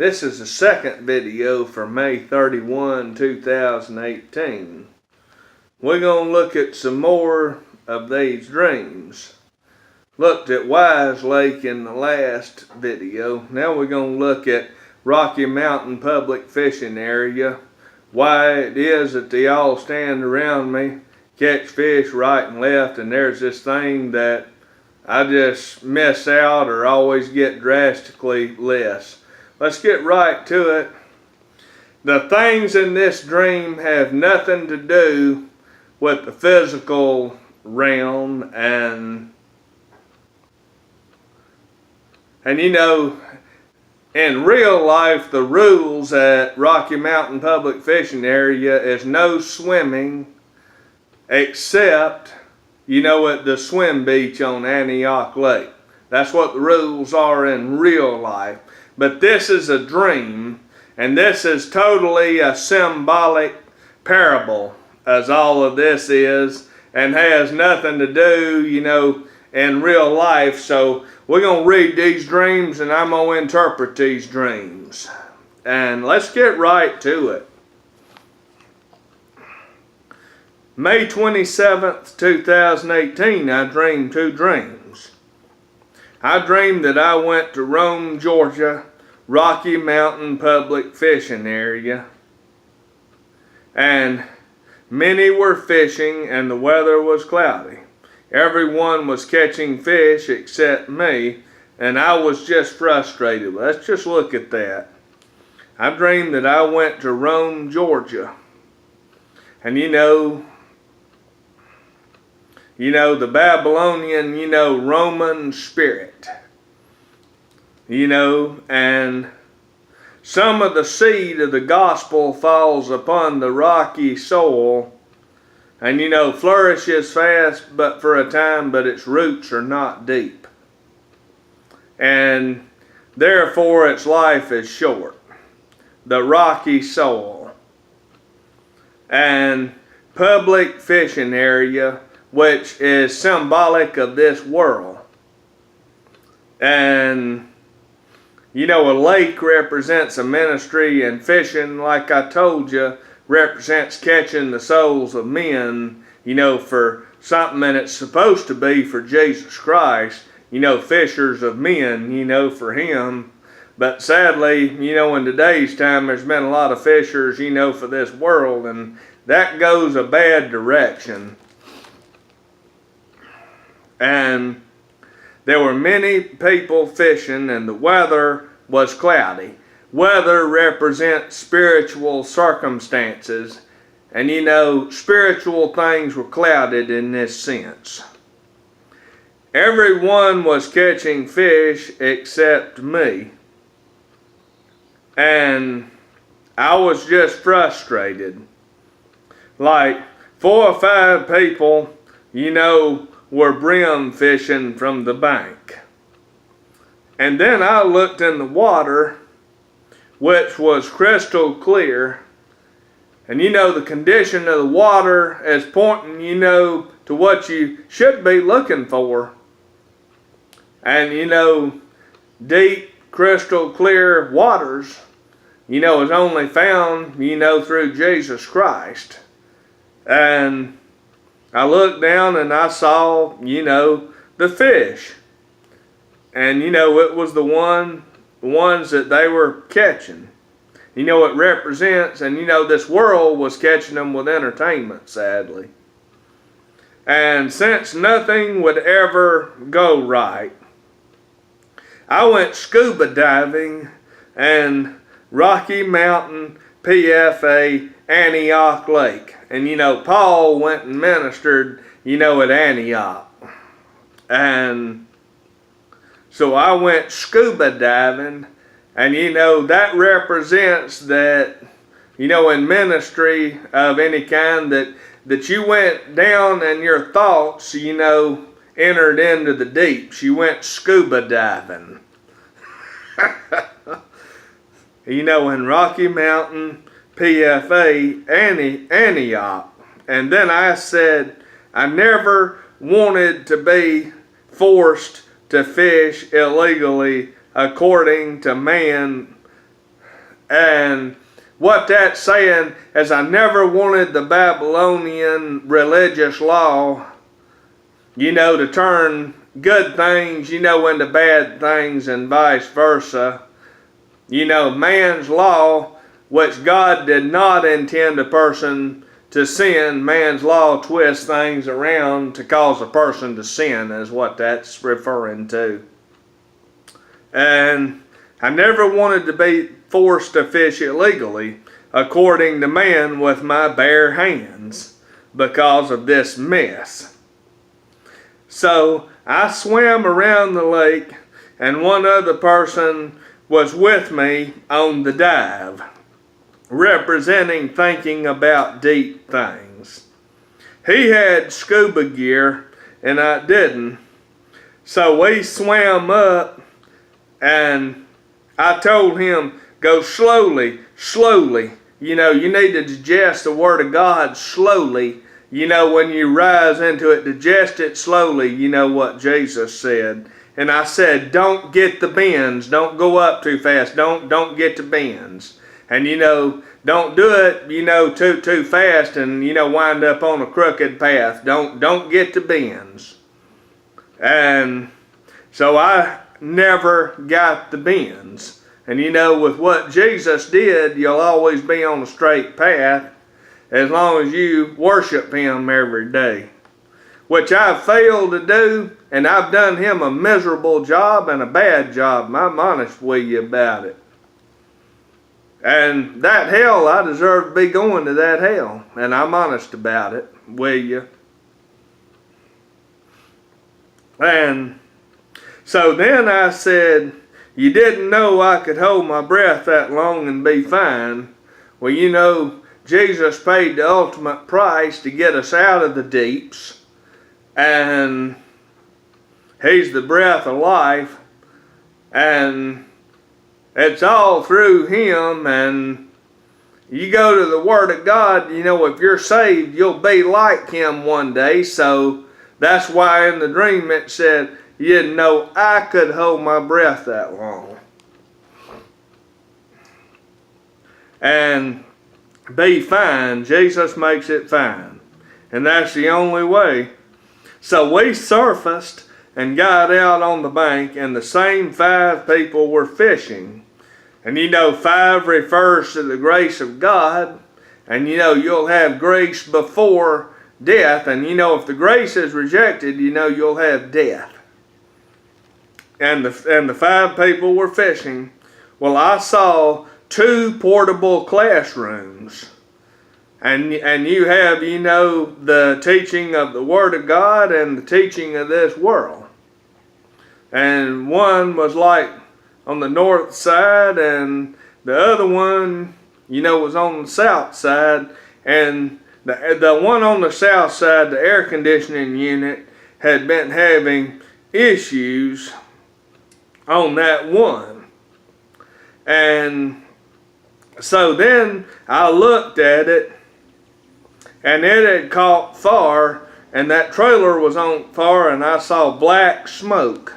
This is the second video for May 31, 2018. We're going to look at some more of these dreams. Looked at Wise Lake in the last video. Now we're going to look at Rocky Mountain Public Fishing Area. Why it is that they all stand around me, catch fish right and left, and there's this thing that I just miss out or always get drastically less. Let's get right to it. The things in this dream have nothing to do with the physical realm, and you know, in real life, the rules at Rocky Mountain Public Fishing Area is no swimming except, you know, at the swim beach on Allatoona Lake. That's what the rules are in real life. But this is a dream, and this is totally a symbolic parable, as all of this is, and has nothing to do, you know, in real life. So we're going to read these dreams, and I'm going to interpret these dreams. And let's get right to it. May 27th, 2018, I dreamed two dreams. I dreamed that I went to Rome, Georgia, Rocky Mountain Public Fishing Area, and many were fishing and the weather was cloudy. Everyone was catching fish except me, and I was just frustrated. Let's just look at that. I dreamed that I went to Rome, Georgia, and you know, the Babylonian, Roman spirit, and some of the seed of the gospel falls upon the rocky soil and, flourishes fast but for a time, but its roots are not deep. And therefore its life is short. The rocky soil. And public fishing area, which is symbolic of this world. And, a lake represents a ministry, and fishing, like I told you, represents catching the souls of men, for something that it's supposed to be for Jesus Christ, fishers of men, for Him. But sadly, in today's time, there's been a lot of fishers, for this world, and that goes a bad direction. And there were many people fishing, and the weather was cloudy. Weather represents spiritual circumstances, and spiritual things were clouded in this sense. Everyone was catching fish except me, and I was just frustrated. Like 4 or 5 people, were brim fishing from the bank. And then I looked in the water, which was crystal clear. And the condition of the water is pointing, to what you should be looking for. And deep, crystal clear waters, is only found, through Jesus Christ. And I looked down and I saw, the fish. And, it was the ones that they were catching. It represents, and, this world was catching them with entertainment, sadly. And since nothing would ever go right, I went scuba diving in Rocky Mountain PFA Antioch Lake. And Paul went and ministered, at Antioch. And so I went scuba diving, and that represents that, in ministry of any kind, that you went down and your thoughts, entered into the deeps. You went scuba diving. In Rocky Mountain PFA Antioch. And then I said I never wanted to be forced to fish illegally according to man And what that's saying is I never wanted the Babylonian religious law, to turn good things, into bad things and vice versa. Man's law, which God did not intend a person to sin, man's law twists things around to cause a person to sin, is what that's referring to. And I never wanted to be forced to fish illegally, according to man, with my bare hands, because of this mess. So I swam around the lake, and one other person was with me on the dive, representing thinking about deep things. He had scuba gear, and I didn't. So we swam up, and I told him, go slowly, slowly. You need to digest the Word of God slowly. When you rise into it, digest it slowly. What Jesus said. And I said, don't get the bends. Don't go up too fast. Don't get the bends. And don't do it, too fast and, wind up on a crooked path. Don't get the bends. And so I never got the bends. And with what Jesus did, you'll always be on a straight path as long as you worship Him every day. Which I've failed to do, and I've done Him a miserable job and a bad job. I'm honest with you about it. And that hell, I deserve to be going to that hell. And I'm honest about it with you. And so then I said, you didn't know I could hold my breath that long and be fine. Well, Jesus paid the ultimate price to get us out of the deeps. And He's the breath of life. And it's all through Him. And you go to the Word of God, if you're saved, you'll be like Him one day. So that's why in the dream it said, you didn't know I could hold my breath that long. And be fine. Jesus makes it fine. And that's the only way. So we surfaced and got out on the bank, and the same 5 people were fishing. And 5 refers to the grace of God. And you'll have grace before death. And if the grace is rejected, you'll have death. And the 5 people were fishing. Well, I saw 2 portable classrooms. And you have, the teaching of the Word of God and the teaching of this world. And one was like on the north side, and the other one, was on the south side. And the one on the south side, the air conditioning unit, had been having issues on that one. And so then I looked at it, and it had caught fire, and that trailer was on fire, and I saw black smoke.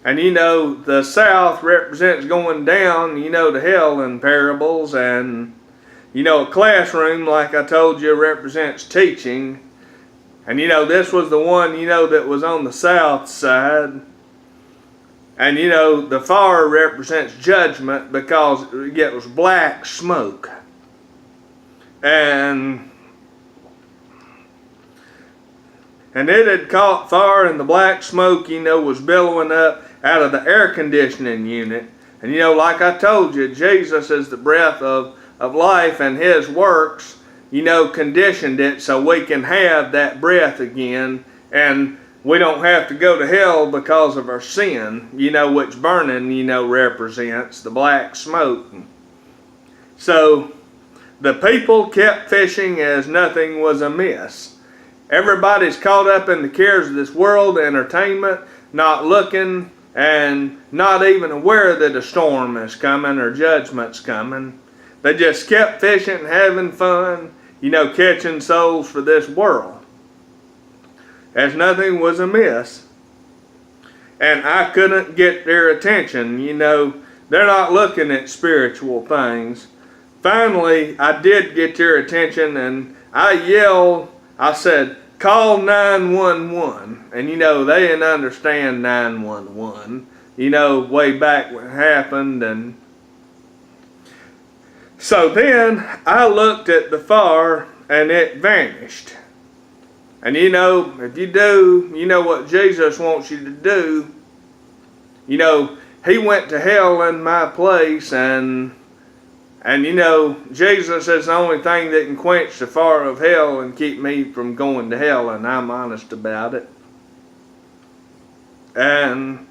And the south represents going down, to hell in parables. And, a classroom, like I told you, represents teaching. And, this was the one, that was on the south side. And, the fire represents judgment because it was black smoke. And it had caught fire, and the black smoke, was billowing up out of the air conditioning unit. And like I told you, Jesus is the breath of life, and His works, conditioned it so we can have that breath again, and we don't have to go to hell because of our sin, which burning, represents the black smoke. So the people kept fishing as nothing was amiss. Everybody's caught up in the cares of this world, entertainment, not looking and not even aware that a storm is coming or judgment's coming. They just kept fishing and having fun, catching souls for this world. As nothing was amiss. And I couldn't get their attention. They're not looking at spiritual things. Finally, I did get their attention, and I yelled, I said, call 911. And you know, they didn't understand 911. You know, way back what happened. And so then I looked at the fire and it vanished. And you know, if you do, you know what Jesus wants you to do. You know, he went to hell in my place, and you know, Jesus is the only thing that can quench the fire of hell and keep me from going to hell, and I'm honest about it. And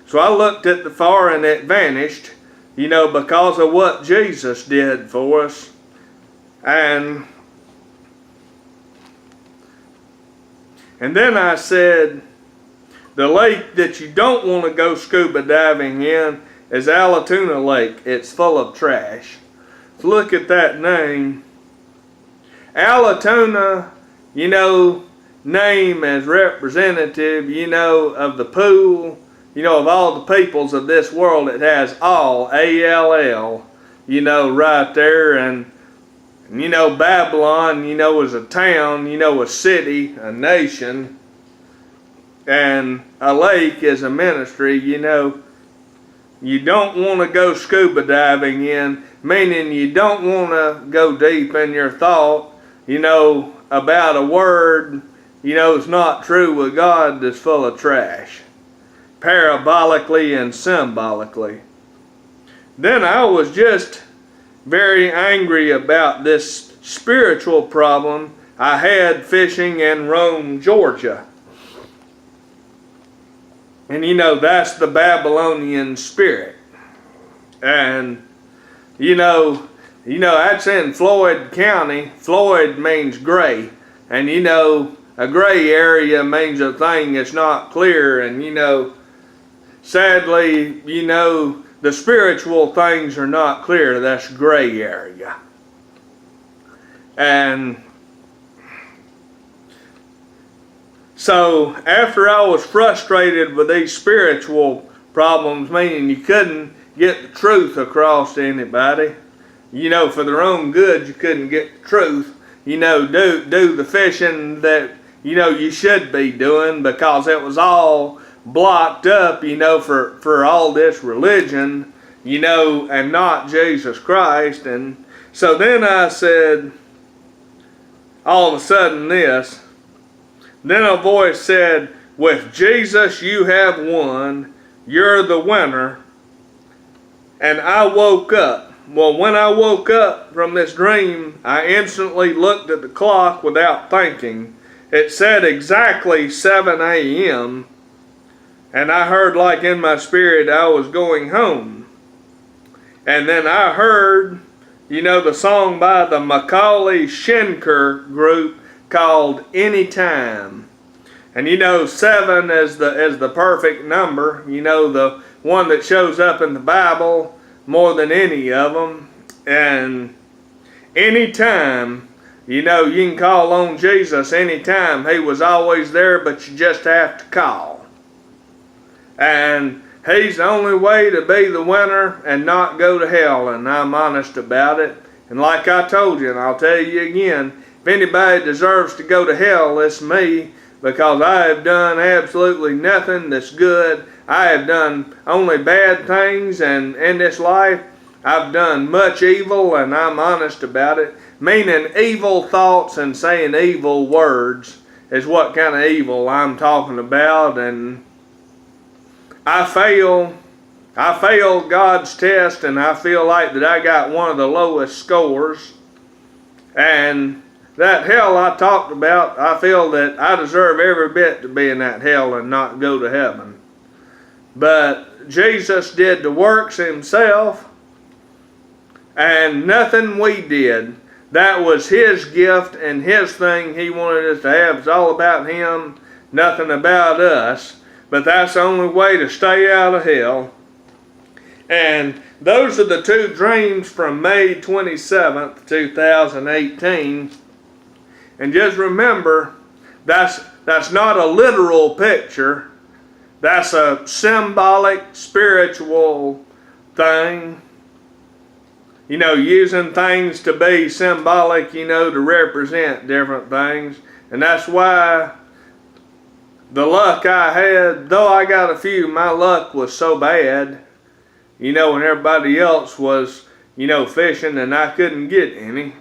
so I looked at the fire and it vanished, you know, because of what Jesus did for us. And then I said, the lake that you don't want to go scuba diving in is Allatoona Lake. It's full of trash. So look at that name. Allatoona, you know, name as representative, you know, of the pool, you know, of all the peoples of this world. It has all, A-L-L, you know, right there. And you know, Babylon, you know, is a town, you know, a city, a nation. And a lake is a ministry. You know, you don't want to go scuba diving in, meaning you don't want to go deep in your thought, you know, about a word, you know, it's not true with God, that's full of trash, parabolically and symbolically. Then I was just very angry about this spiritual problem I had fishing in Rome, Georgia. And you know, that's the Babylonian spirit. And you know, that's in Floyd County. Floyd means gray. And you know, a gray area means a thing that's not clear. And you know, sadly, you know, the spiritual things are not clear. That's gray area. And so after I was frustrated with these spiritual problems, meaning you couldn't get the truth across to anybody, you know, for their own good, you couldn't get the truth, you know, do the fishing that, you know, you should be doing, because it was all blocked up, you know, for all this religion, you know, and not Jesus Christ. And so then I said, all of a sudden this, then a voice said, with Jesus you have won, you're the winner. And I woke up. Well, when I woke up from this dream, I instantly looked at the clock without thinking. It said exactly 7 a.m. And I heard, like in my spirit, I was going home. And then I heard, you know, the song by the Macaulay Schenker group called Anytime. And you know, 7 is the perfect number, you know, the one that shows up in the Bible more than any of them. And anytime, you know, you can call on Jesus anytime. He was always there, but you just have to call. And he's the only way to be the winner and not go to hell, and I'm honest about it. And like I told you, and I'll tell you again, if anybody deserves to go to hell, it's me, because I have done absolutely nothing that's good. I have done only bad things, and in this life, I've done much evil, and I'm honest about it. Meaning evil thoughts and saying evil words is what kind of evil I'm talking about. And I failed God's test, and I feel like that I got one of the lowest scores. And that hell I talked about, I feel that I deserve every bit to be in that hell and not go to heaven. But Jesus did the works himself, and nothing we did. That was his gift and his thing he wanted us to have. It's all about him, nothing about us. But that's the only way to stay out of hell. And those are the 2 dreams from May 27th, 2018. And just remember, that's not a literal picture. That's a symbolic, spiritual thing. You know, using things to be symbolic, you know, to represent different things. And that's why the luck I had, though I got a few, my luck was so bad, you know, when everybody else was, you know, fishing and I couldn't get any.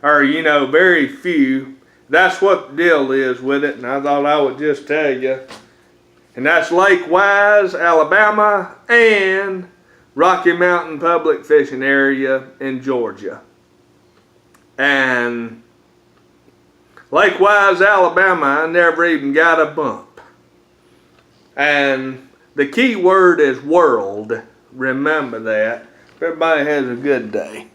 Or, you know, very few. That's what the deal is with it, and I thought I would just tell you. And that's Lake Wise, Alabama, and Rocky Mountain Public Fishing Area in Georgia. And Lake Wise, Alabama, I never even got a bump. And the key word is world. Remember that. Everybody has a good day.